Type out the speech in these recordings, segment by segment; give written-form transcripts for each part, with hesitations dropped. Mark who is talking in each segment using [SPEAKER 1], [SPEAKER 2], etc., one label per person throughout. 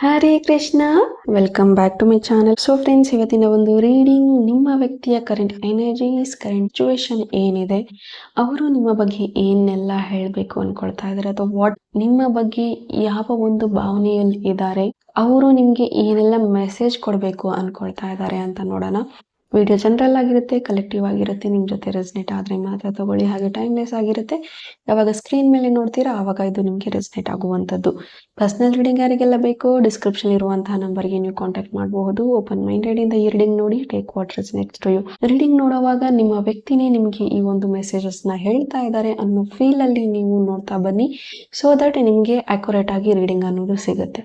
[SPEAKER 1] Hare Krishna, welcome back to my channel. So friends, ಇವತ್ತಿನ ಒಂದು reading ನಿಮ್ಮ ವ್ಯಕ್ತಿಯ ಕರೆಂಟ್ ಎನರ್ಜೀಸ್, ಕರೆಂಟ್ ಸಿಚುವೇಶನ್ ಏನಿದೆ, ಅವರು ನಿಮ್ಮ ಬಗ್ಗೆ ಏನೆಲ್ಲ ಹೇಳಬೇಕು ಅನ್ಕೊಳ್ತಾ ಇದ್ದಾರೆ ಅಥವಾ ವಾಟ್ ನಿಮ್ಮ ಬಗ್ಗೆ ಯಾವ ಒಂದು ಭಾವನೆಯಲ್ಲಿ ಇದ್ದಾರೆ, ಅವರು ನಿಮಗೆ ಏನೆಲ್ಲ ಮೆಸೇಜ್ ಕೊಡಬೇಕು ಅನ್ಕೊಳ್ತಾ ಇದ್ದಾರೆ ಅಂತ ನೋಡೋಣ. ವಿಡಿಯೋ ಜನರಲ್ ಆಗಿರುತ್ತೆ, ಕಲೆಕ್ಟಿವ್ ಆಗಿರುತ್ತೆ, ನಿಮ್ಮ ಜೊತೆ ರೆಸ್ನೇಟ್ ಆದರೆ ಮಾತ್ರ ತಗೊಳ್ಳಿ. ಹಾಗೆ ಟೈಮ್ಲೆಸ್ ಆಗಿರುತ್ತೆ. ಯಾವಾಗ ಸ್ಕ್ರೀನ್ ಮೇಲೆ ನೋಡ್ತೀರಾ ಆವಾಗ ಇದು ನಿಮಗೆ ರೆಸ್ನೇಟ್ ಆಗುವಂಥದ್ದು. ಪರ್ಸನಲ್ ರೀಡಿಂಗ್ ಯಾರಿಗೆಲ್ಲ ಬೇಕೋ ಡಿಸ್ಕ್ರಿಪ್ಷನ್ ಇರುವಂತಹ ನಂಬರ್ಗೆ ನೀವು ಕಾಂಟ್ಯಾಕ್ಟ್ ಮಾಡಬಹುದು. ಓಪನ್ ಮೈಂಡೆಡ್ ಇಂದ ಈ ರೀಡಿಂಗ್ ನೋಡಿ, take what resonates to you. Reading ನೋಡುವಾಗ ನಿಮ್ಮ ವ್ಯಕ್ತಿನೇ ನಿಮಗೆ ಈ ಒಂದು ಮೆಸೇಜಸ್ ನ ಹೇಳ್ತಾ ಇದ್ದಾರೆ ಅನ್ನೋ ಫೀಲ್ ಅಲ್ಲಿ ನೀವು ನೋಡ್ತಾ ಬನ್ನಿ, ಸೊ ದಟ್ ನಿಮಗೆ ಅಕ್ಯುರೇಟ್ ಆಗಿ ರೀಡಿಂಗ್ ಅನ್ನೋದು ಸಿಗುತ್ತೆ.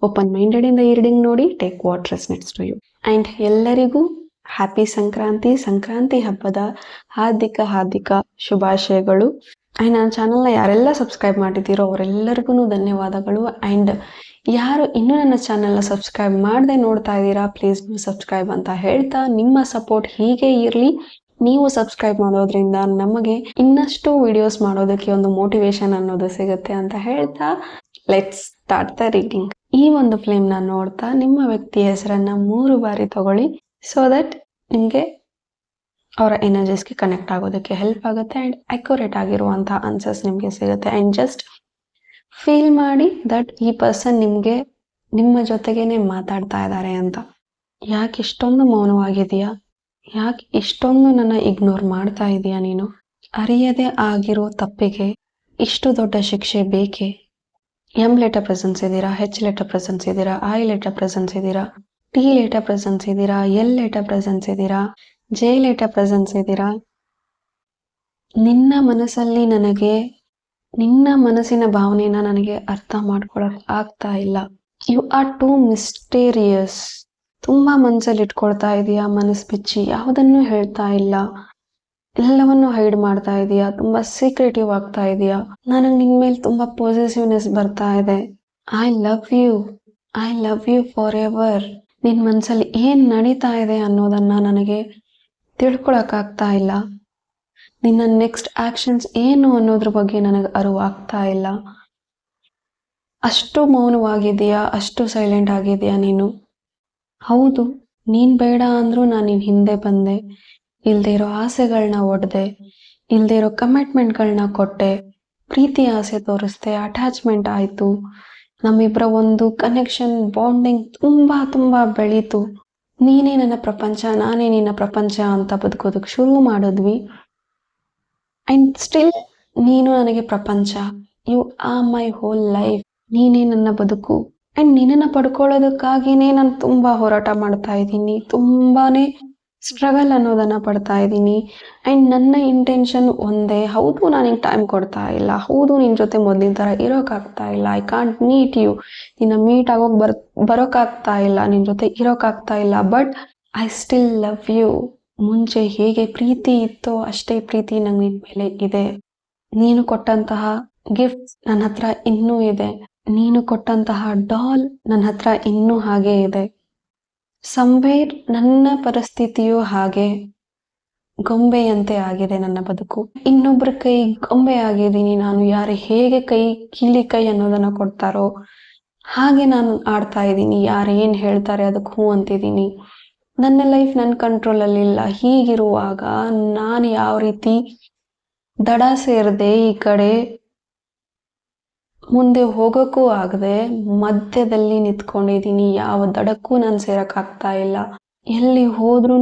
[SPEAKER 1] ಓಪನ್ ಮೈಂಡೆಡ್ ಇಂದ ಈ ರೀಡಿಂಗ್ ನೋಡಿ, take what resonates to you. And ಎಲ್ಲರಿಗೂ ಹ್ಯಾಪಿ ಸಂಕ್ರಾಂತಿ ಹಬ್ಬದ ಹಾರ್ದಿಕ ಶುಭಾಶಯಗಳು. ಆ್ಯಂಡ್ ನನ್ನ ಚಾನಲ್ನ ಯಾರೆಲ್ಲ ಸಬ್ಸ್ಕ್ರೈಬ್ ಮಾಡಿದ್ದೀರೋ ಅವರೆಲ್ಲರಿಗೂ ಧನ್ಯವಾದಗಳು. ಆ್ಯಂಡ್ ಯಾರು ಇನ್ನೂ ನನ್ನ ಚಾನಲ್ನ ಸಬ್ಸ್ಕ್ರೈಬ್ ಮಾಡದೆ ನೋಡ್ತಾ ಇದ್ದೀರಾ, ಪ್ಲೀಸ್ ನೀವು ಸಬ್ಸ್ಕ್ರೈಬ್ ಅಂತ ಹೇಳ್ತಾ, ನಿಮ್ಮ ಸಪೋರ್ಟ್ ಹೀಗೆ ಇರಲಿ. ನೀವು ಸಬ್ಸ್ಕ್ರೈಬ್ ಮಾಡೋದ್ರಿಂದ ನಮಗೆ ಇನ್ನಷ್ಟು ವಿಡಿಯೋಸ್ ಮಾಡೋದಕ್ಕೆ ಒಂದು ಮೋಟಿವೇಶನ್ ಅನ್ನೋದು ಸಿಗುತ್ತೆ ಅಂತ ಹೇಳ್ತಾ, ಲೆಟ್ಸ್ ಸ್ಟಾರ್ಟ್ ದ ರೀಡಿಂಗ್. ಈ ಒಂದು ಫ್ಲೇಮ್ನ ನೋಡ್ತಾ ನಿಮ್ಮ ವ್ಯಕ್ತಿಯ ಹೆಸರನ್ನ 3 ಬಾರಿ ತಗೊಳ್ಳಿ, ಸೊ ದಟ್ ನಿಮಗೆ ಅವರ ಎನರ್ಜೀಸ್ಗೆ ಕನೆಕ್ಟ್ ಆಗೋದಕ್ಕೆ ಹೆಲ್ಪ್ ಆಗುತ್ತೆ ಆ್ಯಂಡ್ ಅಕ್ಯುರೇಟ್ ಆಗಿರುವಂತಹ ಆನ್ಸರ್ಸ್ ನಿಮಗೆ ಸಿಗುತ್ತೆ. ಆ್ಯಂಡ್ ಜಸ್ಟ್ ಫೀಲ್ ಮಾಡಿ ದಟ್ ಈ ಪರ್ಸನ್ ನಿಮ್ಮ ಜೊತೆಗೇನೆ ಮಾತಾಡ್ತಾ ಇದ್ದಾರೆ ಅಂತ. ಯಾಕೆ ಇಷ್ಟೊಂದು ಮೌನವಾಗಿದೆಯಾ? ಯಾಕೆ ಇಷ್ಟೊಂದು ನನ್ನ ಇಗ್ನೋರ್ ಮಾಡ್ತಾ ಇದೆಯಾ ನೀನು? ಅರಿಯದೆ ಆಗಿರೋ ತಪ್ಪಿಗೆ ಇಷ್ಟು ದೊಡ್ಡ ಶಿಕ್ಷೆ ಬೇಕೆ? ಎಂ ಲೆಟರ್ ಪ್ರೆಸೆನ್ಸ್ ಇದ್ದೀರಾ, ಹೆಚ್ ಲೆಟರ್ ಪ್ರೆಸೆನ್ಸ್ ಇದ್ದೀರಾ, ಐ ಲೆಟರ್ ಪ್ರೆಸೆನ್ಸ್ ಇದ್ದೀರಾ, ಟಿ ಲೆಟರ್ ಪ್ರೆಸೆನ್ಸ್ ಇದ್ದೀರಾ, ಎಲ್ ಲೆಟರ್ ಪ್ರೆಸೆನ್ಸ್ ಇದ್ದೀರಾ, ಜೆ ಲೆಟರ್ ಪ್ರೆಸೆನ್ಸ್ ಇದ್ದೀರಾ. ನಿನ್ನ ಮನಸ್ಸಿನ ಭಾವನೆನ ನನಗೆ ಅರ್ಥ ಮಾಡ್ಕೊಳಕ್ ಆಗ್ತಾ ಇಲ್ಲ. You are too mysterious. ತುಂಬಾ ಮನಸ್ಸಲ್ಲಿ ಇಟ್ಕೊಳ್ತಾ ಇದೀಯಾ, ಮನಸ್ಸು ಬಿಚ್ಚಿ ಯಾವುದನ್ನು ಹೇಳ್ತಾ ಇಲ್ಲ, ಎಲ್ಲವನ್ನು ಹೈಡ್ ಮಾಡ್ತಾ ಇದೀಯಾ, ತುಂಬಾ ಸೀಕ್ರೆಟಿವ್ ಆಗ್ತಾ ಇದೀಯಾ. ನನಗೆ ನಿನ್ ಮೇಲೆ ತುಂಬಾ ಪಾಸಿಟಿವ್ನೆಸ್ ಬರ್ತಾ ಇದೆ. I love you for ever. ನಿನ್ ಮನಸ್ಸಲ್ಲಿ ಏನ್ ನಡೀತಾ ಇದೆ ಅನ್ನೋದನ್ನ ನನಗೆ ತಿಳ್ಕೊಳಕ್ಕಾಗ್ತಾ ಇಲ್ಲ. ನಿನ್ನ ನೆಕ್ಸ್ಟ್ ಆಕ್ಷನ್ಸ್ ಏನು ಅನ್ನೋದ್ರ ಬಗ್ಗೆ ನನಗೆ ಅರಿವಾಗ್ತಾ ಇಲ್ಲ. ಅಷ್ಟು ಮೌನವಾಗಿದೆಯಾ, ಅಷ್ಟು ಸೈಲೆಂಟ್ ಆಗಿದೆಯಾ ನೀನು? ಹೌದು, ನೀನ್ ಬೇಡ ಅಂದ್ರೂ ನಾನು ನಿನ್ ಹಿಂದೆ ಬಂದೆ, ಇಲ್ದೇ ಇರೋ ಆಸೆಗಳನ್ನ ಒಡ್ದೆ, ಇಲ್ದೇ ಇರೋ ಕಮಿಟ್ಮೆಂಟ್ಗಳನ್ನ ಕೊಟ್ಟೆ, ಪ್ರೀತಿ ಆಸೆ ತೋರಿಸ್ದೆ, ಅಟ್ಯಾಚ್ಮೆಂಟ್ ಆಯ್ತು, ನಮ್ಮಿಬ್ಬರ ಒಂದು ಕನೆಕ್ಷನ್ ಬಾಂಡಿಂಗ್ ತುಂಬಾ ಬೆಳೀತು. ನೀನೇ ನನ್ನ ಪ್ರಪಂಚ, ನಾನೇ ನಿನ್ನ ಪ್ರಪಂಚ ಅಂತ ಬದುಕೋದಕ್ಕೆ ಶುರು ಮಾಡಿದ್ವಿ. ಅಂಡ್ ಸ್ಟಿಲ್ ನೀನು ನನಗೆ ಪ್ರಪಂಚ. You are my whole life. ನೀನೇ ನನ್ನ ಬದುಕು. ಅಂಡ್ ನಿನ್ನನ್ನು ಪಡ್ಕೊಳ್ಳೋದಕ್ಕಾಗಿನೇ ನಾನು ತುಂಬಾ ಹೋರಾಟ ಮಾಡ್ತಾ ಇದ್ದೀನಿ, ತುಂಬಾನೇ ಸ್ಟ್ರಗಲ್ ಅನ್ನೋದನ್ನ ಪಡ್ತಾ ಇದ್ದೀನಿ. ಅಂಡ್ ನನ್ನ ಇಂಟೆನ್ಷನ್ ಒಂದೇ. ಹೌದು, ನನಗೆ ಟೈಮ್ ಕೊಡ್ತಾ ಇಲ್ಲ, ಹೌದು ನಿನ್ ಜೊತೆ ಮೊದಲಿನ ತರ ಇರೋಕ್ಕಾಗ್ತಾ ಇಲ್ಲ, ಐ ಕಾಂಟ್ ಮೀಟ್ ಯು, ನಿನ್ನ ಮೀಟ್ ಆಗೋಕ್ ಬರೋಕ್ಕಾಗ್ತಾ ಇಲ್ಲ, ನಿನ್ ಜೊತೆ ಇರೋಕ್ಕಾಗ್ತಾ ಇಲ್ಲ, but I still love you. ಮುಂಚೆ ಹೇಗೆ ಪ್ರೀತಿ ಇತ್ತೋ ಅಷ್ಟೇ ಪ್ರೀತಿ ನಂಗೆ ನಿನ್ ಮೇಲೆ ಇದೆ. ನೀನು ಕೊಟ್ಟಂತಹ ಗಿಫ್ಟ್ ನನ್ನ ಹತ್ರ ಇನ್ನೂ ಇದೆ, ನೀನು ಕೊಟ್ಟಂತಹ ಡಾಲ್ ನನ್ನ ಹತ್ರ ಇನ್ನೂ ಹಾಗೆ ಇದೆ. ಸಂವೇರ್ ನನ್ನ ಪರಿಸ್ಥಿತಿಯು ಹಾಗೆ ಗೊಂಬೆಯಂತೆ ಆಗಿದೆ ನನ್ನ ಬದುಕು. ಇನ್ನೊಬ್ಬರ ಕೈ ಗೊಂಬೆ ಆಗಿದ್ದೀನಿ ನಾನು. ಯಾರು ಹೇಗೆ ಕೀಲಿ ಕೈ ಅನ್ನೋದನ್ನ ಕೊಡ್ತಾರೋ ಹಾಗೆ ನಾನು ಆಡ್ತಾ ಇದ್ದೀನಿ. ಯಾರು ಏನ್ ಹೇಳ್ತಾರೆ ಅದಕ್ಕೆ ಹೂ ಅಂತಿದ್ದೀನಿ. ನನ್ನ ಲೈಫ್ ನನ್ನ ಕಂಟ್ರೋಲಲ್ಲಿ ಇಲ್ಲ. ಹೀಗಿರುವಾಗ ನಾನು ಯಾವ ರೀತಿ ದಡ ಸೇರದೆ ಈ ಕಡೆ ಮುಂದೆ ಹೋಗೋಕ್ಕೂ ಆಗದೆ ಮಧ್ಯದಲ್ಲಿ ನಿಂತ್ಕೊಂಡಿದ್ದೀನಿ. ಯಾವ ದಡಕ್ಕೂ ನಾನು ಸೇರಕ್ಕಾಗ್ತಾ ಇಲ್ಲ. ಎಲ್ಲಿ ಹೋದ್ರೂ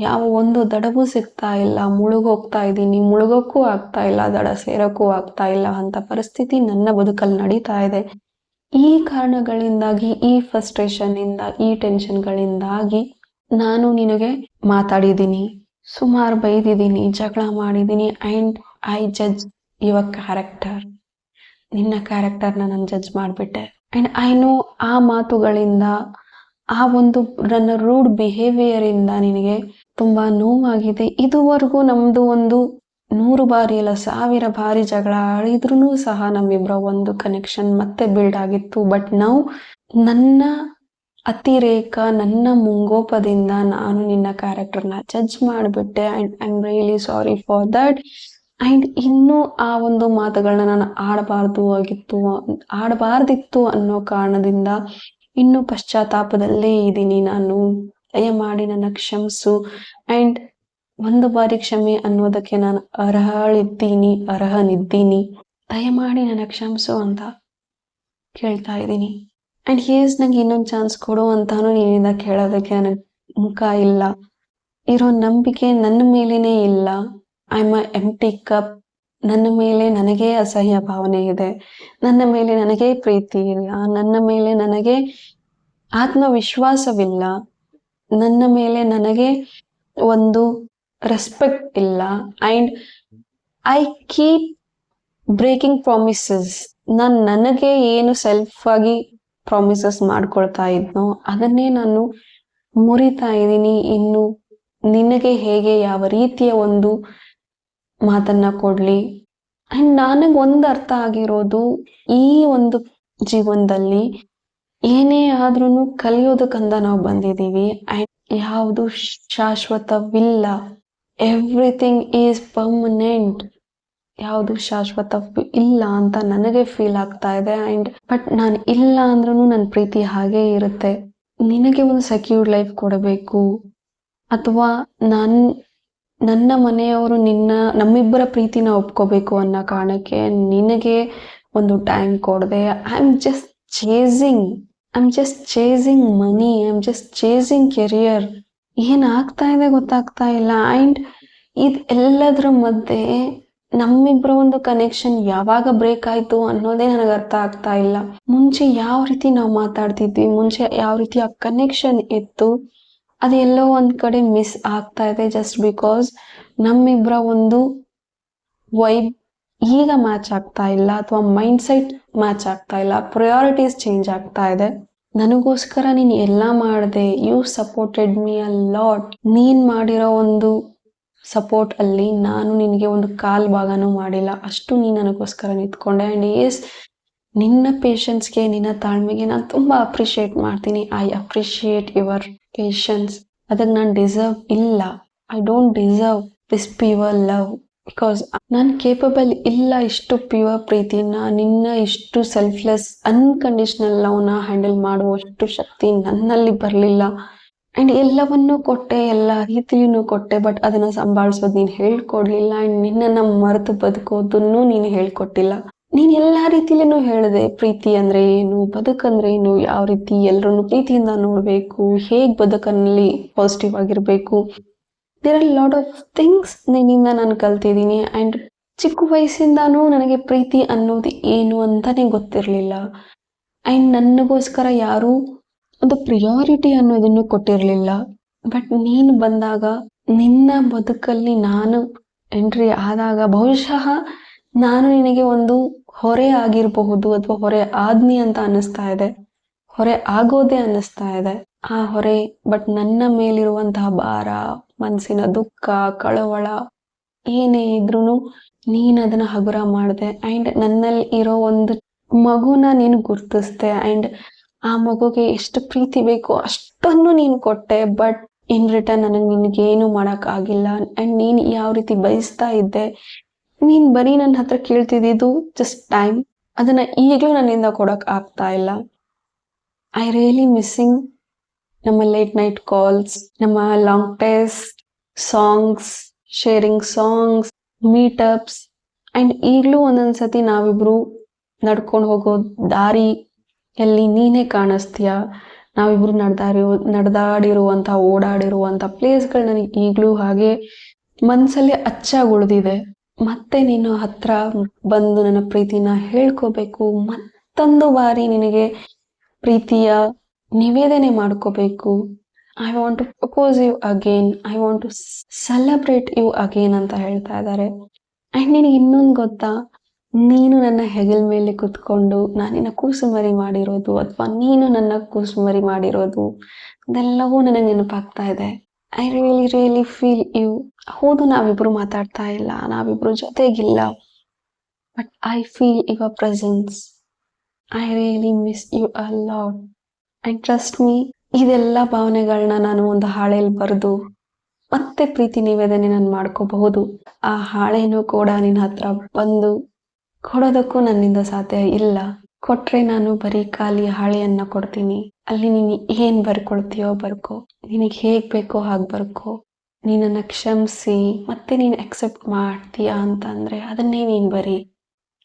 [SPEAKER 1] ಯಾವ ಒಂದು ದಡವೂ ಸಿಗ್ತಾ ಇಲ್ಲ. ಮುಳುಗೋಗ್ತಾ ಇದ್ದೀನಿ, ಮುಳುಗೋಕ್ಕೂ ಆಗ್ತಾ ಇಲ್ಲ, ದಡ ಸೇರಕ್ಕೂ ಆಗ್ತಾ ಇಲ್ಲ ಅಂತ ಪರಿಸ್ಥಿತಿ ನನ್ನ ಬದುಕಲ್ಲಿ ನಡೀತಾ ಇದೆ. ಈ ಕಾರಣಗಳಿಂದಾಗಿ, ಈ ಫ್ರಸ್ಟ್ರೇಷನ್ ಇಂದ, ಈ ಟೆನ್ಷನ್ಗಳಿಂದಾಗಿ ನಾನು ನಿನಗೆ ಮಾತಾಡಿದ್ದೀನಿ, ಸುಮಾರು ಬೈದಿದ್ದೀನಿ, ಜಗಳ ಮಾಡಿದ್ದೀನಿ. And I judge your character. ನಿನ್ನ ಕ್ಯಾರೆಕ್ಟರ್ನ ನಾನು ಜಡ್ಜ್ ಮಾಡಿಬಿಟ್ಟೆ. ಅಂಡ್ ಐ ನೋ ಆ ಮಾತುಗಳಿಂದ, ಆ ಒಂದು ನನ್ನ ರೂಡ್ ಬಿಹೇವಿಯರ್ ಇಂದ ನಿನಗೆ ತುಂಬಾ ನೋವಾಗಿದೆ. ಇದುವರೆಗೂ ನಮ್ದು ಒಂದು 100 ಬಾರಿ ಅಲ್ಲ 1000 ಬಾರಿ ಜಗಳ ಆಡಿದ್ರೂ ಸಹ ನಮ್ಮಿಬ್ಬರ ಒಂದು ಕನೆಕ್ಷನ್ ಮತ್ತೆ ಬಿಲ್ಡ್ ಆಗಿತ್ತು. ಬಟ್ ನಾವು ನನ್ನ ಅತಿರೇಕ, ನನ್ನ ಮುಂಗೋಪದಿಂದ ನಾನು ನಿನ್ನ ಕ್ಯಾರೆಕ್ಟರ್ನ ಜಡ್ಜ್ ಮಾಡಿಬಿಟ್ಟೆ. And I am really sorry for that. And ಇನ್ನೂ ಆ ಒಂದು ಮಾತುಗಳನ್ನ ನಾನು ಆಡಬಾರ್ದಿತ್ತು ಅನ್ನೋ ಕಾರಣದಿಂದ ಇನ್ನು ಪಶ್ಚಾತ್ತಾಪದಲ್ಲೇ ಇದ್ದೀನಿ ನಾನು, ದಯಮಾಡಿ ನನ್ನ ಕ್ಷಮಿಸು. ಆ್ಯಂಡ್ ಒಂದು ಬಾರಿ ಕ್ಷಮೆ ಅನ್ನೋದಕ್ಕೆ ನಾನು ಅರ್ಹನಿದ್ದೀನಿ, ದಯಮಾಡಿ ನನ್ನ ಕ್ಷಮಿಸು ಅಂತ ಕೇಳ್ತಾ ಇದ್ದೀನಿ. ಆ್ಯಂಡ್ ನಂಗೆ ಇನ್ನೊಂದು ಚಾನ್ಸ್ ಕೊಡು ಅಂತಾನು ನಿನ್ನಿಂದ ಕೇಳೋದಕ್ಕೆ ನನಗೆ ಮುಖ ಇಲ್ಲ, ಇರೋ ನಂಬಿಕೆ ನನ್ನ ಮೇಲೇನೆ ಇಲ್ಲ. I am a empty cup. ನನ್ನ ಮೇಲೆ ನನಗೇ ಅಸಹ್ಯ ಭಾವನೆ ಇದೆ, ನನ್ನ ಮೇಲೆ ನನಗೇ ಪ್ರೀತಿ ಇಲ್ಲ, ನನ್ನ ಮೇಲೆ ನನಗೆ ಆತ್ಮವಿಶ್ವಾಸವಿಲ್ಲ, ನನ್ನ ಮೇಲೆ ನನಗೆ ಒಂದು ರೆಸ್ಪೆಕ್ಟ್ ಇಲ್ಲ. And I keep breaking promises. ನನಗೆ ಏನು ಸೆಲ್ಫ್ ಆಗಿ ಪ್ರಾಮಿಸಸ್ ಮಾಡ್ಕೊಳ್ತಾ ಇದ್ನೋ ಅದನ್ನೇ ನಾನು ಮುರಿತಾ ಇದ್ದೀನಿ. ಇನ್ನು ನಿನಗೆ ಹೇಗೆ ಯಾವ ರೀತಿಯ ಒಂದು ಮಾತನ್ನ ಕೊಡ್ಲಿ? ಆ್ಯಂಡ್ ನನಗೆ ಒಂದು ಅರ್ಥ ಆಗಿರೋದು, ಈ ಒಂದು ಜೀವನದಲ್ಲಿ ಏನೇ ಆದ್ರೂ ಕಲಿಯೋದಕ್ಕಂದ ನಾವು ಬಂದಿದ್ದೀವಿ. ಆ್ಯಂಡ್ ಯಾವುದು ಶಾಶ್ವತವಿಲ್ಲ, ಎವ್ರಿಥಿಂಗ್ ಈಸ್ ಪರ್ಮನೆಂಟ್. ಯಾವುದು ಶಾಶ್ವತ ಇಲ್ಲ ಅಂತ ನನಗೆ ಫೀಲ್ ಆಗ್ತಾ ಇದೆ. ಆ್ಯಂಡ್ ಬಟ್ ನಾನು ಇಲ್ಲ ಅಂದ್ರೂ ನನ್ನ ಪ್ರೀತಿ ಹಾಗೇ ಇರುತ್ತೆ. ನಿನಗೆ ಒಂದು ಸೆಕ್ಯೂರ್ಡ್ ಲೈಫ್ ಕೊಡಬೇಕು, ಅಥವಾ ನನ್ನ ಮನೆಯವರು ನಮ್ಮಿಬ್ಬರ ಪ್ರೀತಿನ ಒಪ್ಕೋಬೇಕು ಅನ್ನೋ ಕಾರಣಕ್ಕೆ ನಿನಗೆ ಒಂದು ಟೈಮ್ ಕೊಡದೆ I am just chasing money, I am just chasing career. ಏನಾಗ್ತಾ ಇದೆ ಗೊತ್ತಾಗ್ತಾ ಇಲ್ಲ. ಆ್ಯಂಡ್ ಎಲ್ಲದರ ಮಧ್ಯೆ ನಮ್ಮಿಬ್ಬರ ಒಂದು ಕನೆಕ್ಷನ್ ಯಾವಾಗ ಬ್ರೇಕ್ ಆಯ್ತು ಅನ್ನೋದೇ ನನಗೆ ಅರ್ಥ ಆಗ್ತಾ ಇಲ್ಲ. ಮುಂಚೆ ಯಾವ ರೀತಿ ನಾವು ಮಾತಾಡ್ತಿದ್ವಿ, ಮುಂಚೆ ಯಾವ ರೀತಿ ಆ ಕನೆಕ್ಷನ್ ಇತ್ತು, ಅದೆಲ್ಲೋ ಒಂದ್ ಕಡೆ ಮಿಸ್ ಆಗ್ತಾ ಇದೆ. ಜಸ್ಟ್ ಬಿಕಾಸ್ ನಮ್ಮಿಬ್ಬರ ಒಂದು ವೈಬ್ ಈಗ ಮ್ಯಾಚ್ ಆಗ್ತಾ ಇಲ್ಲ, ಅಥವಾ ಮೈಂಡ್ ಸೆಟ್ ಮ್ಯಾಚ್ ಆಗ್ತಾ ಇಲ್ಲ, ಪ್ರಯಾರಿಟೀಸ್ ಚೇಂಜ್ ಆಗ್ತಾ ಇದೆ. ನನಗೋಸ್ಕರ ನೀನ್ ಎಲ್ಲ ಮಾಡಿದೆ, you supported me a lot. ನೀನ್ ಮಾಡಿರೋ ಒಂದು ಸಪೋರ್ಟ್ ಅಲ್ಲಿ ನಾನು ನಿನಗೆ ಒಂದು ಕಾಲ್ ಭಾಗನೂ ಮಾಡಿಲ್ಲ, ಅಷ್ಟು ನೀನು ನನಗೋಸ್ಕರ ನಿಂತ್ಕೊಂಡೆ. ಆ್ಯಂಡ್ ನಿನ್ನ ಪೇಷನ್ಸ್ಗೆ, ನಿನ್ನ ತಾಳ್ಮೆಗೆ ನಾನು ತುಂಬ ಅಪ್ರಿಷಿಯೇಟ್ ಮಾಡ್ತೀನಿ. I appreciate your patience. ಅದಕ್ಕೆ ನಾನು ಡಿಸರ್ವ್ ಇಲ್ಲ, I don't deserve this pure love. Because ನಾನು ಕೇಪಬಲ್ ಇಲ್ಲ ಇಷ್ಟು ಪ್ಯೂರ್ ಪ್ರೀತಿನ, ನಿನ್ನ ಇಷ್ಟು ಸೆಲ್ಫ್ಲೆಸ್ ಅನ್ಕಂಡೀಷನಲ್ ಲವ್ನ ಹ್ಯಾಂಡಲ್ ಮಾಡುವಷ್ಟು ಶಕ್ತಿ ನನ್ನಲ್ಲಿ ಬರಲಿಲ್ಲ. ಆ್ಯಂಡ್ ಎಲ್ಲವನ್ನೂ ಕೊಟ್ಟೆ, ಎಲ್ಲ ರೀತಿಯೂ ಕೊಟ್ಟೆ, ಬಟ್ ಅದನ್ನು ಸಂಭಾಳಿಸೋದು ನೀನು ಹೇಳ್ಕೊಡ್ಲಿಲ್ಲ. ಆ್ಯಂಡ್ ನಿನ್ನನ್ನು ಮರೆತು ಬದುಕೋದನ್ನು ನೀನು ಹೇಳ್ಕೊಟ್ಟಿಲ್ಲ. ನೀನು ಎಲ್ಲ ರೀತಿಯಲ್ಲೂ ಹೇಳಿದೆ, ಪ್ರೀತಿ ಅಂದರೆ ಏನು, ಬದುಕಂದ್ರೆ ಏನು, ಯಾವ ರೀತಿ ಎಲ್ಲರನ್ನು ಪ್ರೀತಿಯಿಂದ ನೋಡಬೇಕು, ಹೇಗೆ ಬದುಕಲ್ಲಿ ಪಾಸಿಟಿವ್ ಆಗಿರಬೇಕು. There are lot of things ನಿನ್ನಿಂದ ನಾನು ಕಲ್ತಿದ್ದೀನಿ. ಆ್ಯಂಡ್ ಚಿಕ್ಕ ವಯಸ್ಸಿಂದಾನೂ ನನಗೆ ಪ್ರೀತಿ ಅನ್ನೋದು ಏನು ಅಂತಲೇ ಗೊತ್ತಿರಲಿಲ್ಲ. ಆ್ಯಂಡ್ ನನಗೋಸ್ಕರ ಯಾರೂ ಒಂದು ಪ್ರಿಯಾರಿಟಿ ಅನ್ನೋದನ್ನು ಕೊಟ್ಟಿರಲಿಲ್ಲ. ಬಟ್ ನೀನು ಬಂದಾಗ, ನಿನ್ನ ಬದುಕಲ್ಲಿ ನಾನು ಎಂಟ್ರಿ ಆದಾಗ, ಬಹುಶಃ ನಾನು ನಿನಗೆ ಒಂದು ಹೊರೆ ಆಗಿರಬಹುದು, ಅಥವಾ ಹೊರೆ ಆದ್ನಿ ಅಂತ ಅನ್ನಿಸ್ತಾ ಇದೆ, ಹೊರೆ ಆಗೋದೇ ಅನ್ನಿಸ್ತಾ ಇದೆ ಆ ಹೊರೆ. ಬಟ್ ನನ್ನ ಮೇಲಿರುವಂತಹ ಭಾರ, ಮನಸ್ಸಿನ ದುಃಖ, ಕಳವಳ ಏನೇ ಇದ್ರೂ ನೀನು ಅದನ್ನ ಹಗುರ ಮಾಡಿದೆ. ಆ್ಯಂಡ್ ನನ್ನಲ್ಲಿ ಇರೋ ಒಂದು ಮಗುನ ನೀನು ಗುರ್ತಿಸ್ದೆ. ಆ್ಯಂಡ್ ಆ ಮಗುಗೆ ಎಷ್ಟು ಪ್ರೀತಿ ಬೇಕೋ ಅಷ್ಟನ್ನು ನೀನು ಕೊಟ್ಟೆ. ಬಟ್ ಇನ್ ರಿಟರ್ನ್ ನನಗೆ ನಿನಗೇನು ಮಾಡೋಕ್ಕಾಗಿಲ್ಲ. ಆ್ಯಂಡ್ ನೀನು ಯಾವ ರೀತಿ ಬಯಸ್ತಾ ಇದ್ದೆ, ನೀನು ಬರೀ ನನ್ನ ಹತ್ರ ಕೇಳ್ತಿದ್ದು ಜಸ್ಟ್ ಟೈಮ್, ಅದನ್ನು ಈಗಲೂ ನನ್ನಿಂದ ಕೊಡೋಕೆ ಆಗ್ತಾ ಇಲ್ಲ. ಐ ರಿಯಲಿ ಮಿಸ್ಸಿಂಗ್ ನಮ್ಮ ಲೇಟ್ ನೈಟ್ ಕಾಲ್ಸ್, ನಮ್ಮ long texts, songs, sharing songs, meetups. And ಈಗಲೂ ಒಂದೊಂದ್ಸತಿ ನಾವಿಬ್ರು ನಡ್ಕೊಂಡು ಹೋಗೋ ದಾರಿ ಎಲ್ಲಿ ನೀನೇ ಕಾಣಿಸ್ತೀಯ. ನಾವಿಬ್ರು ನಡೆದಾಡಿರುವಂಥ, ಓಡಾಡಿರುವಂಥ ಪ್ಲೇಸ್ಗಳು ನನಗೆ ಈಗಲೂ ಹಾಗೆ ಮನಸ್ಸಲ್ಲಿ ಅಚ್ಚಾಗಿ ಉಳಿದಿದೆ. ಮತ್ತೆ ನೀನು ಹತ್ರ ಬಂದು ನನ್ನ ಪ್ರೀತಿನ ಹೇಳ್ಕೋಬೇಕು, ಮತ್ತೊಂದು ಬಾರಿ ನಿನಗೆ ಪ್ರೀತಿಯ ನಿವೇದನೆ ಮಾಡ್ಕೋಬೇಕು. I want to propose you again, I want to celebrate you again ಅಂತ ಹೇಳ್ತಾ ಇದ್ದಾರೆ. ಆ್ಯಂಡ್ ನಿನಗೆ ಇನ್ನೊಂದು ಗೊತ್ತಾ, ನೀನು ನನ್ನ ಹೆಗಲ ಮೇಲೆ ಕುತ್ಕೊಂಡು ನಾನಿನ್ನ ಕೂಸುಮರಿ ಮಾಡಿರೋದು, ಅಥವಾ ನೀನು ನನ್ನ ಕೂಸುಮರಿ ಮಾಡಿರೋದು, ಅದೆಲ್ಲವೂ ನನಗೆ ನೆನಪಾಗ್ತಾ ಇದೆ. I really feel you. ಹೌದು, ನಾವಿಬ್ರು ಮಾತಾಡ್ತಾ ಇಲ್ಲ, ನಾವಿಬ್ರು ಜೊತೆಗಿಲ್ಲ, but I feel your presence. I really miss you a lot. And trust me, ಇದೆಲ್ಲ ಭಾವನೆಗಳನ್ನ ನಾನು ಒಂದು ಹಾಳೆಯಲ್ಲಿ ಬರೆದು ಮತ್ತೆ ಪ್ರೀತಿ ನಿವೇದನೆ ನಾನು ಮಾಡ್ಕೋಬಹುದು. ಆ ಹಾಳೆನೂ ಕೂಡ ನಿನ್ನ ಹತ್ರ ಬಂದು ಕೊಡೋದಕ್ಕೂ ನನ್ನಿಂದ ಸಾಧ್ಯ ಇಲ್ಲ. ಕೊಟ್ರೆ ನಾನು ಬರೀ ಖಾಲಿ ಹಾಳೆಯನ್ನ ಕೊಡ್ತೀನಿ. ಅಲ್ಲಿ ನೀನು ಏನ್ ಬರ್ಕೊಳ್ತೀಯೋ ಬರ್ಕೋ, ನಿನಗೆ ಹೇಗ್ ಬೇಕೋ ಹಾಗೆ ಬರ್ಕೋ, ನೀನನ್ನ ಕ್ಷಮಿಸಿ ಮತ್ತೆ ನೀನು ಅಕ್ಸೆಪ್ಟ್ ಮಾಡ್ತೀಯಾ ಅಂತ ಅಂದ್ರೆ ಅದನ್ನೇ ನೀನ್ ಬರಿ.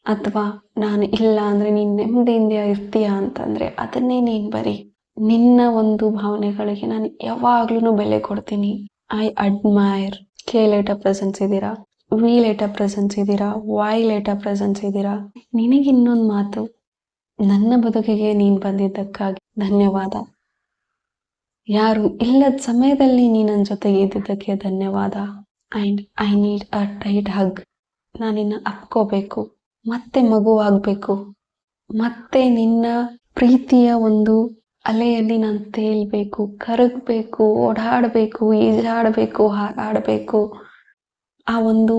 [SPEAKER 1] ಅಥವಾ ನಾನು ಇಲ್ಲ ಅಂದ್ರೆ ನೀನ್ ನೆಮ್ಮದಿಯಿಂದ ಇರ್ತೀಯಾ ಅಂತಂದ್ರೆ ಅದನ್ನೇ ನೀನ್ ಬರಿ. ನಿನ್ನ ಒಂದು ಭಾವನೆಗಳಿಗೆ ನಾನು ಯಾವಾಗ್ಲೂ ಬೆಲೆ ಕೊಡ್ತೀನಿ. I admire. K letter presence ಇದ್ದೀರಾ, ವಿ ಲೆಟರ್ ಪ್ರೆಸೆನ್ಸ್ ಇದ್ದೀರಾ, ವೈ ಲೆಟರ್ ಪ್ರೆಸೆನ್ಸ್ ಇದ್ದೀರಾ. ನಿನಗೆ ಇನ್ನೊಂದು ಮಾತು, ನನ್ನ ಬದುಕಿಗೆ ನೀನ್ ಬಂದಿದ್ದಕ್ಕಾಗಿ ಧನ್ಯವಾದ. ಯಾರು ಇಲ್ಲದ ಸಮಯದಲ್ಲಿ ನೀ ನನ್ನ ಜೊತೆಗೆ ಇದ್ದಿದ್ದಕ್ಕೆ ಧನ್ಯವಾದ. And I need a tight hug. ನಾನಿನ್ನ ಅಪ್ಕೋಬೇಕು, ಮತ್ತೆ ಮಗುವಾಗಬೇಕು, ಮತ್ತೆ ನಿನ್ನ ಪ್ರೀತಿಯ ಒಂದು ಅಲೆಯಲ್ಲಿ ನಾನು ತೇಲ್ಬೇಕು, ಕರಗಬೇಕು, ಓಡಾಡಬೇಕು, ಈಜಾಡಬೇಕು, ಹಾರಾಡಬೇಕು. ಆ ಒಂದು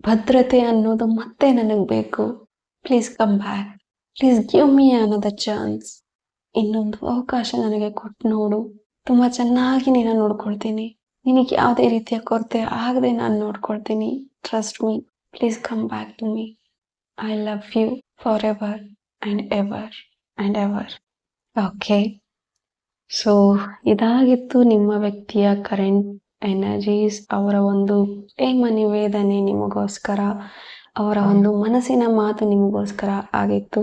[SPEAKER 1] ಭದ್ರತೆ ಅನ್ನೋದು ಮತ್ತೆ ನನಗೆ ಬೇಕು. Please come back, please give me another chance. ಇನ್ನೊಂದು ಅವಕಾಶ ನನಗೆ ಕೊಟ್ಟು ನೋಡು. ತುಂಬಾ ಚೆನ್ನಾಗಿ ನೀನು ನೋಡ್ಕೊಳ್ತೀನಿ. ನಿನಗೆ ಯಾವುದೇ ರೀತಿಯ ಕೊರತೆ ಆಗದೆ ನಾನು ನೋಡ್ಕೊಳ್ತೀನಿ. Trust me, please come back to me. I love you for ever and ever and ever. Okay, so ಇದಾಗಿತ್ತು ನಿಮ್ಮ ವ್ಯಕ್ತಿಯ ಕರೆಂಟ್ ಎನರ್ಜೀಸ್, ಅವರ ಒಂದು ಪ್ರೇಮ ನಿವೇದನೆ ನಿಮಗೋಸ್ಕರ, ಅವರ ಒಂದು ಮನಸ್ಸಿನ ಮಾತು ನಿಮಗೋಸ್ಕರ ಆಗಿತ್ತು.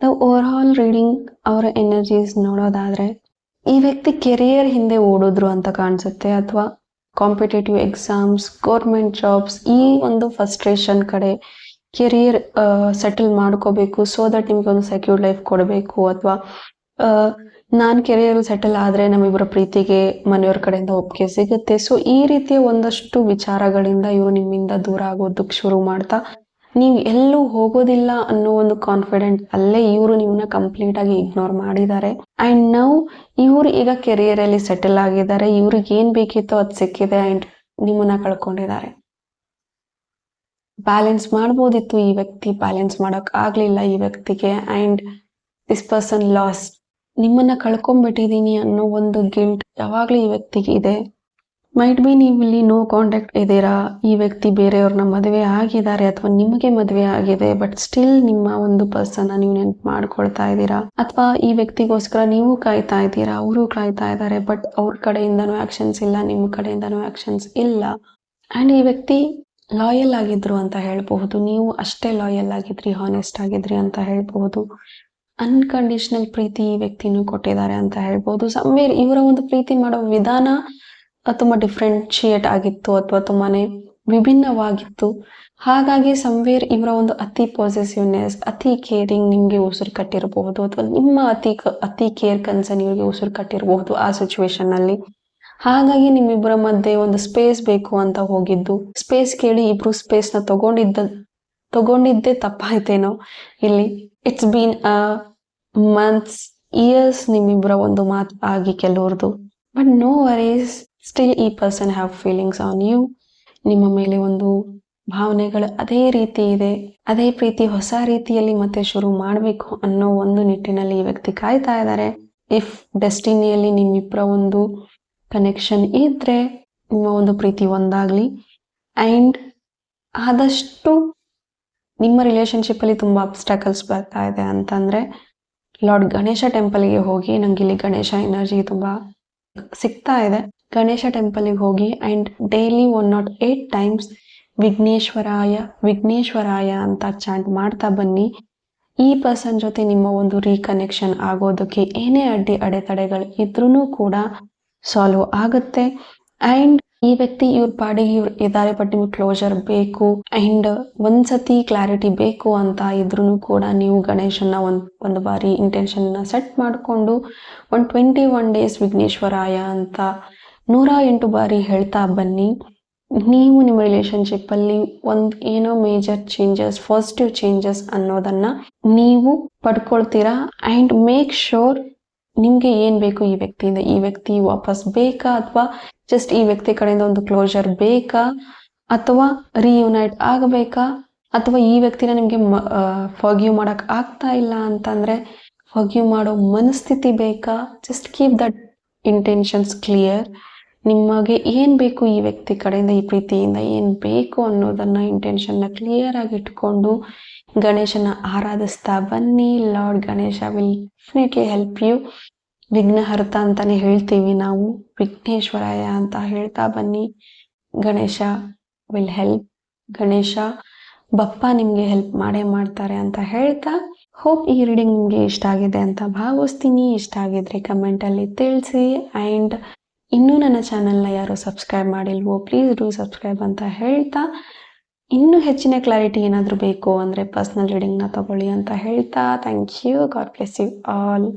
[SPEAKER 1] ನಾವು ಓವರ್ ಆಲ್ ರೀಡಿಂಗ್ ಅವರ ಎನರ್ಜೀಸ್ ನೋಡೋದಾದ್ರೆ, ಈ ವ್ಯಕ್ತಿ ಕೆರಿಯರ್ ಹಿಂದೆ ಓಡಿದ್ರು ಅಂತ ಕಾಣಿಸುತ್ತೆ, ಅಥವಾ ಕಾಂಪಿಟೇಟಿವ್ ಎಕ್ಸಾಮ್ಸ್, ಗೌರ್ಮೆಂಟ್ ಜಾಬ್ಸ್, ಈ ಒಂದು ಫ್ರಸ್ಟ್ರೇಷನ್ ಕಡೆ ಕೆರಿಯರ್ ಸೆಟಲ್ ಮಾಡ್ಕೋಬೇಕು, ಸೊ ದಟ್ ನಿಮ್ಗೆ ಒಂದು ಸೆಕ್ಯೂರ್ ಲೈಫ್ ಕೊಡಬೇಕು, ಅಥವಾ ನಾನು ಕೆರಿಯರ್ ಸೆಟಲ್ ಆದರೆ ನಮ್ಮಿಬ್ಬರ ಪ್ರೀತಿಗೆ ಮನೆಯವ್ರ ಕಡೆಯಿಂದ ಒಪ್ಪಿಗೆ ಸಿಗುತ್ತೆ. ಸೊ ಈ ರೀತಿಯ ಒಂದಷ್ಟು ವಿಚಾರಗಳಿಂದ ಇವರು ನಿಮ್ಮಿಂದ ದೂರ ಆಗೋದಕ್ಕೆ ಶುರು ಮಾಡ್ತಾ, ನೀವು ಎಲ್ಲೂ ಹೋಗೋದಿಲ್ಲ ಅನ್ನೋ ಒಂದು ಕಾನ್ಫಿಡೆಂಟ್ ಅಲ್ಲೇ ಇವರು ನಿಮ್ಮನ್ನ ಕಂಪ್ಲೀಟ್ ಆಗಿ ಇಗ್ನೋರ್ ಮಾಡಿದ್ದಾರೆ. ಅಂಡ್ ನಾವು ಇವರು ಈಗ ಕೆರಿಯರ್ ಅಲ್ಲಿ ಸೆಟಲ್ ಆಗಿದ್ದಾರೆ, ಇವ್ರಿಗೆ ಏನ್ ಬೇಕಿತ್ತೋ ಅದು ಸಿಕ್ಕಿದೆ, ಅಂಡ್ ನಿಮ್ಮನ್ನ ಕಳ್ಕೊಂಡಿದ್ದಾರೆ. ಬ್ಯಾಲೆನ್ಸ್ ಮಾಡ್ಬೋದಿತ್ತು ಈ ವ್ಯಕ್ತಿ, ಬ್ಯಾಲೆನ್ಸ್ ಮಾಡಕ್ ಆಗ್ಲಿಲ್ಲ ಈ ವ್ಯಕ್ತಿಗೆ, ಅಂಡ್ ದಿಸ್ ಪರ್ಸನ್ ಲಾಸ್ಟ್. ನಿಮ್ಮನ್ನ ಕಳ್ಕೊಂಡ್ಬಿಟ್ಟಿದೀನಿ ಅನ್ನೋ ಒಂದು ಗಿಲ್ಟ್ ಯಾವಾಗ್ಲೂ ಈ ವ್ಯಕ್ತಿಗೆ ಇದೆ. ಮೈಟ್ ಬಿ ನೀವು ಇಲ್ಲಿ ನೋ ಕಾಂಟ್ಯಾಕ್ಟ್ ಇದ್ದೀರಾ, ಈ ವ್ಯಕ್ತಿ ಬೇರೆಯವ್ರನ್ನ ಮದುವೆ ಆಗಿದ್ದಾರೆ ಅಥವಾ ನಿಮಗೆ ಮದುವೆ ಆಗಿದೆ, ಬಟ್ ಸ್ಟಿಲ್ ನಿಮ್ಮ ಒಂದು ಪರ್ಸನ್ ನೀವು ನೆನ್ಪು ಮಾಡ್ಕೊಳ್ತಾ ಇದ್ದೀರಾ, ಅಥವಾ ಈ ವ್ಯಕ್ತಿಗೋಸ್ಕರ ನೀವು ಕಾಯ್ತಾ ಇದ್ದೀರಾ, ಅವರು ಕಾಯ್ತಾ ಇದ್ದಾರೆ, ಬಟ್ ಅವ್ರ ಕಡೆಯಿಂದನೂ ಆಕ್ಷನ್ಸ್ ಇಲ್ಲ, ನಿಮ್ಮ ಕಡೆಯಿಂದನೂ ಆಕ್ಷನ್ಸ್ ಇಲ್ಲ. ಅಂಡ್ ಈ ವ್ಯಕ್ತಿ ಲಾಯಲ್ ಆಗಿದ್ರು ಅಂತ ಹೇಳ್ಬಹುದು, ನೀವು ಅಷ್ಟೇ ಲಾಯಲ್ ಆಗಿದ್ರಿ, ಹಾನೆಸ್ಟ್ ಆಗಿದ್ರಿ ಅಂತ ಹೇಳ್ಬಹುದು. ಅನ್ಕಂಡೀಷನಲ್ ಪ್ರೀತಿ ಈ ವ್ಯಕ್ತಿನೂ ಕೊಟ್ಟಿದ್ದಾರೆ ಅಂತ ಹೇಳ್ಬೋದು. ಸಮ್ವೇರ್ ಇವರ ಒಂದು ಪ್ರೀತಿ ಮಾಡೋ ವಿಧಾನ ತುಂಬಾ ಡಿಫ್ರೆನ್ಶಿಯೇಟ್ ಆಗಿತ್ತು, ಅಥವಾ ತುಂಬಾನೇ ವಿಭಿನ್ನವಾಗಿತ್ತು. ಹಾಗಾಗಿ ಸಮ್ವೇರ್ ಇವರ ಒಂದು ಅತಿ ಪಾಸೆಸಿವ್ನೆಸ್, ಅತಿ ಕೇರಿಂಗ್ ನಿಮ್ಗೆ ಉಸಿರು ಕಟ್ಟಿರಬಹುದು, ಅಥವಾ ನಿಮ್ಮ ಅತಿ ಕೇರ್ ಕನ್ಸರ್ನ್ ಇವ್ರಿಗೆ ಉಸಿರು ಕಟ್ಟಿರಬಹುದು ಆ ಸಿಚುವೇಶನ್ ಅಲ್ಲಿ. ಹಾಗಾಗಿ ನಿಮ್ಮಿಬ್ಬರ ಮಧ್ಯೆ ಒಂದು ಸ್ಪೇಸ್ ಬೇಕು ಅಂತ ಹೋಗಿದ್ದು, ಸ್ಪೇಸ್ ಕೇಳಿ ಇಬ್ರು ಸ್ಪೇಸ್ ನ ತಗೊಂಡಿದ್ದೇ ತಪ್ಪಾಯ್ತೇನೋ ಇಲ್ಲಿ. ಇಟ್ಸ್ ಬೀನ್ ಮಂತ್ಸ್, ಇಯರ್ಸ್ ನಿಮ್ಮಿಬ್ಬರ ಒಂದು ಮಾತು ಆಗಿ ಕೆಲವ್ರದು, ಬಟ್ ನೋ ವರೀಸ್, ಸ್ಟಿಲ್ ಈ person have feelings on you. ನಿಮ್ಮ ಮೇಲೆ ಒಂದು ಭಾವನೆಗಳು ಅದೇ ರೀತಿ ಇದೆ, ಅದೇ ಪ್ರೀತಿ ಹೊಸ ರೀತಿಯಲ್ಲಿ ಮತ್ತೆ ಶುರು ಮಾಡಬೇಕು ಅನ್ನೋ ಒಂದು ನಿಟ್ಟಿನಲ್ಲಿ ಈ ವ್ಯಕ್ತಿ ಕಾಯ್ತಾ ಇದ್ದಾರೆ. ಇಫ್ ಡೆಸ್ಟಿನಿಯಲ್ಲಿ ನಿಮ್ಮಿಬ್ಬರ ಒಂದು ಕನೆಕ್ಷನ್ ಇದ್ರೆ ನಿಮ್ಮ ಒಂದು ಪ್ರೀತಿ ಒಂದಾಗ್ಲಿ. ಅಂಡ್ ಆದಷ್ಟು ನಿಮ್ಮ ರಿಲೇಶನ್ಶಿಪ್ ಅಲ್ಲಿ ತುಂಬಾ ಅಬ್ಸ್ಟಾಕಲ್ಸ್ ಬರ್ತಾ ಇದೆ ಅಂತಂದ್ರೆ, ಲಾರ್ಡ್ ಗಣೇಶ ಟೆಂಪಲ್ಗೆ ಹೋಗಿ, ನಂಗೆ ಇಲ್ಲಿ ಗಣೇಶ ಎನರ್ಜಿ ತುಂಬಾ ಸಿಗ್ತಾ ಇದೆ. ಗಣೇಶ ಟೆಂಪಲ್ಗೆ ಹೋಗಿ ಅಂಡ್ ಡೈಲಿ 108 ಟೈಮ್ಸ್ ವಿಘ್ನೇಶ್ವರಾಯ ಅಂತ ಚಾಂಟ್ ಮಾಡ್ತಾ ಬನ್ನಿ. ಈ ಪರ್ಸನ್ ಜೊತೆ ನಿಮ್ಮ ಒಂದು ರೀಕನೆಕ್ಷನ್ ಆಗೋದಕ್ಕೆ ಏನೇ ಅಡೆತಡೆಗಳು ಇದ್ರೂ ಕೂಡ ಸಾಲ್ವ್ ಆಗುತ್ತೆ. ಅಂಡ್ ಈ ವ್ಯಕ್ತಿ ಇವ್ರ ಪಾಡಿಗೆ ಇವ್ರು ಇದ್ದಾರೆ, ಬಟ್ ನಿಮ್ಗೆ ಕ್ಲೋಜರ್ ಬೇಕು ಅಂಡ್ ಒಂದ್ಸತಿ ಕ್ಲಾರಿಟಿ ಬೇಕು ಅಂತ ಇದ್ರೂ ಕೂಡ ನೀವು ಗಣೇಶನ ಒಂದು ಬಾರಿ ಇಂಟೆನ್ಷನ್ ಸೆಟ್ ಮಾಡಿಕೊಂಡು 121 ಡೇಸ್ ವಿಘ್ನೇಶ್ವರಾಯ ಅಂತ 108 ಬಾರಿ ಹೇಳ್ತಾ ಬನ್ನಿ. ನೀವು ನಿಮ್ಮ ರಿಲೇಶನ್ಶಿಪ್ ಅಲ್ಲಿ ಏನೋ ಮೇಜರ್ ಚೇಂಜಸ್, ಪಾಸಿಟಿವ್ ಚೇಂಜಸ್ ಅನ್ನೋದನ್ನ ನೀವು ಪಡ್ಕೊಳ್ತೀರಾ. ಅಂಡ್ ಮೇಕ್ ಶೋರ್ ನಿಮ್ಗೆ ಏನ್ ಬೇಕು ಈ ವ್ಯಕ್ತಿಯಿಂದ, ಈ ವ್ಯಕ್ತಿ ವಾಪಸ್ ಬೇಕಾ, ಅಥವಾ ಜಸ್ಟ್ ಈ ವ್ಯಕ್ತಿ ಕಡೆಯಿಂದ ಒಂದು ಕ್ಲೋಜರ್ ಬೇಕಾ, ಅಥವಾ ರಿಯುನೈಟ್ ಆಗಬೇಕಾ, ಅಥವಾ ಈ ವ್ಯಕ್ತಿನ ನಿಮ್ಗೆ ಫಾರ್ಗಿವ್ ಮಾಡಕ್ ಆಗ್ತಾ ಇಲ್ಲ ಅಂತಂದ್ರೆ ಫಾರ್ಗಿವ್ ಮಾಡೋ ಮನಸ್ಥಿತಿ ಬೇಕಾ. Just keep that intentions clear. ನಿಮಗೆ ಏನು ಬೇಕು ಈ ವ್ಯಕ್ತಿ ಕಡೆಯಿಂದ, ಈ ಪ್ರೀತಿಯಿಂದ ಏನು ಬೇಕು ಅನ್ನೋದನ್ನು ಇಂಟೆನ್ಷನ್ನ ಕ್ಲಿಯರ್ ಆಗಿ ಇಟ್ಕೊಂಡು ಗಣೇಶನ ಆರಾಧಿಸ್ತಾ ಬನ್ನಿ. Lord Ganesha will definitely help you. Vighnaharta ಅಂತಾನೆ ಹೇಳ್ತೀವಿ ನಾವು, ವಿಘ್ನೇಶ್ವರಾಯ ಅಂತ ಹೇಳ್ತಾ ಬನ್ನಿ. Ganesha will help. ಗಣೇಶ ಬಪ್ಪ ನಿಮಗೆ ಹೆಲ್ಪ್ ಮಾಡೇ ಮಾಡ್ತಾರೆ ಅಂತ ಹೇಳ್ತಾ, ಹೋಪ್ ಈ ರೀಡಿಂಗ್ ನಿಮಗೆ ಇಷ್ಟ ಆಗಿದೆ ಅಂತ ಭಾವಿಸ್ತೀನಿ. ಇಷ್ಟ ಆಗಿದ್ರೆ ಕಮೆಂಟಲ್ಲಿ ತಿಳಿಸಿ. ಆ್ಯಂಡ್ ಇನ್ನೂ ನನ್ನ ಚಾನಲ್ನ ಯಾರು ಸಬ್ಸ್ಕ್ರೈಬ್ ಮಾಡಿಲ್ವೋ ಪ್ಲೀಸ್ ಡೂ ಸಬ್ಸ್ಕ್ರೈಬ್ ಅಂತ ಹೇಳ್ತಾ, ಇನ್ನೂ ಹೆಚ್ಚಿನ ಕ್ಲಾರಿಟಿ ಏನಾದರೂ ಬೇಕು ಅಂದರೆ ಪರ್ಸ್ನಲ್ ರೀಡಿಂಗ್ನ ತಗೊಳ್ಳಿ ಅಂತ ಹೇಳ್ತಾ, thank you. God bless you all.